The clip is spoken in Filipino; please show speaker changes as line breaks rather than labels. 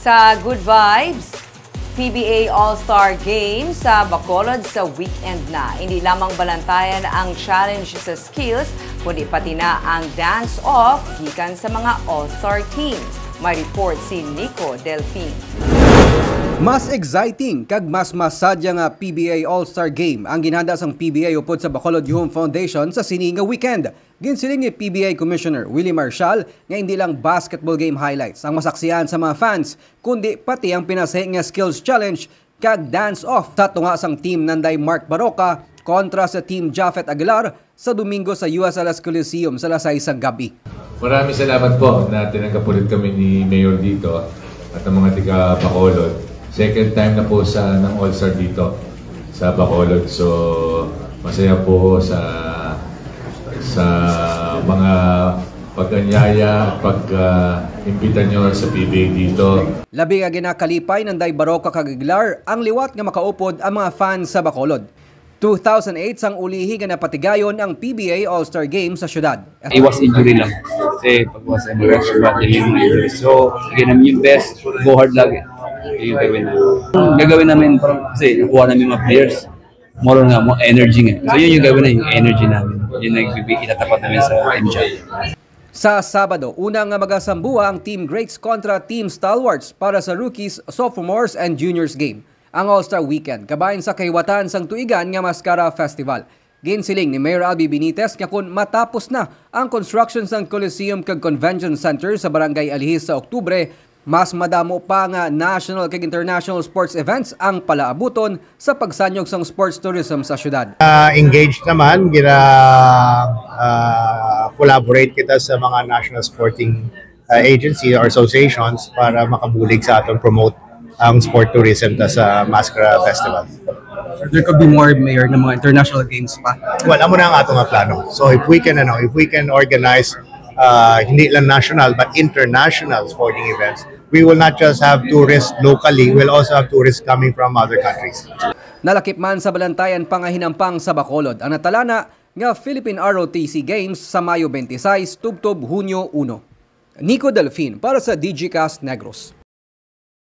Sa Good Vibes, PBA All-Star Games sa Bacolod sa weekend na. Hindi lamang balantayan ang challenge sa skills, kundi pati na ang dance-off gikan sa mga All-Star teams. May report si Nico Delfin.
Mas exciting kag mas masadya nga PBA All-Star Game ang ginhanda sang PBA upod sa Bacolod Youth Foundation sa sini nga weekend. Ginsiling ni PBA Commissioner Willie Marshall nga hindi lang basketball game highlights ang masaksihan sa mga fans, kundi pati ang pinasay nga skills challenge kag dance-off sa tunga sang team nanday Mark Baroka kontra sa team Jafet Aguilar sa Domingo sa USLS Coliseum sa alas 6 ng gabi.
Maraming salamat po na tinanggap ulit kami ni Mayor dito at ang mga tiga Bacolod. Second time na po ng All-Star dito sa Bacolod. So masaya po sa mga pag-anyaya at pag-imbita nyo sa PBA dito.
Labi nga ginakalipay ng Day Baroka kag Aguilar ang liwat nga makaupod ang mga fans sa Bacolod. 2008 sang ulihi nga napatigayon ang PBA All-Star Game sa syudad.
Iwas injury lang. Kasi pag was emergency battle yung injury. So, again namin yung best, go hard lagi. Yung gagawin namin. Gagawin namin kasi nakuha namin mga players. More nga, more energy nga. So yun yung gagawin na yung energy namin. Yun itatapat namin sa MJ.
Sa Sabado, unang nga magasambuha ang Team Greats kontra Team Stalwarts para sa Rookies, Sophomores and Juniors Game. Ang All-Star Weekend, kabahin sa kahiwatan sang tuigan nga Mascara Festival. Ginsiling ni Mayor Albi Benitez nga kung matapos na ang construction sang Coliseum kag Convention Center sa Barangay Alihis sa Oktubre, mas madamo pa nga national kag international sports events ang palaabuton sa pagsanyog sang sports tourism sa syudad.
Engaged naman, collaborate kita sa mga national sporting agency or associations para makabulig sa atong promote ang sport tourism sa Mascara Festival.
There could be more, Mayor, ng mga international games pa.
Well, amo na ang atong plano. So if we can organize hindi lang national but international sporting events, we will not just have tourists locally, we'll also have tourists coming from other countries.
Nalakip man sa balantayan pangahinampang sa Bacolod ang natalana nga Philippine ROTC Games sa Mayo 26, tubtob Hunyo 1. Nico Delfin para sa DigiCast Negros.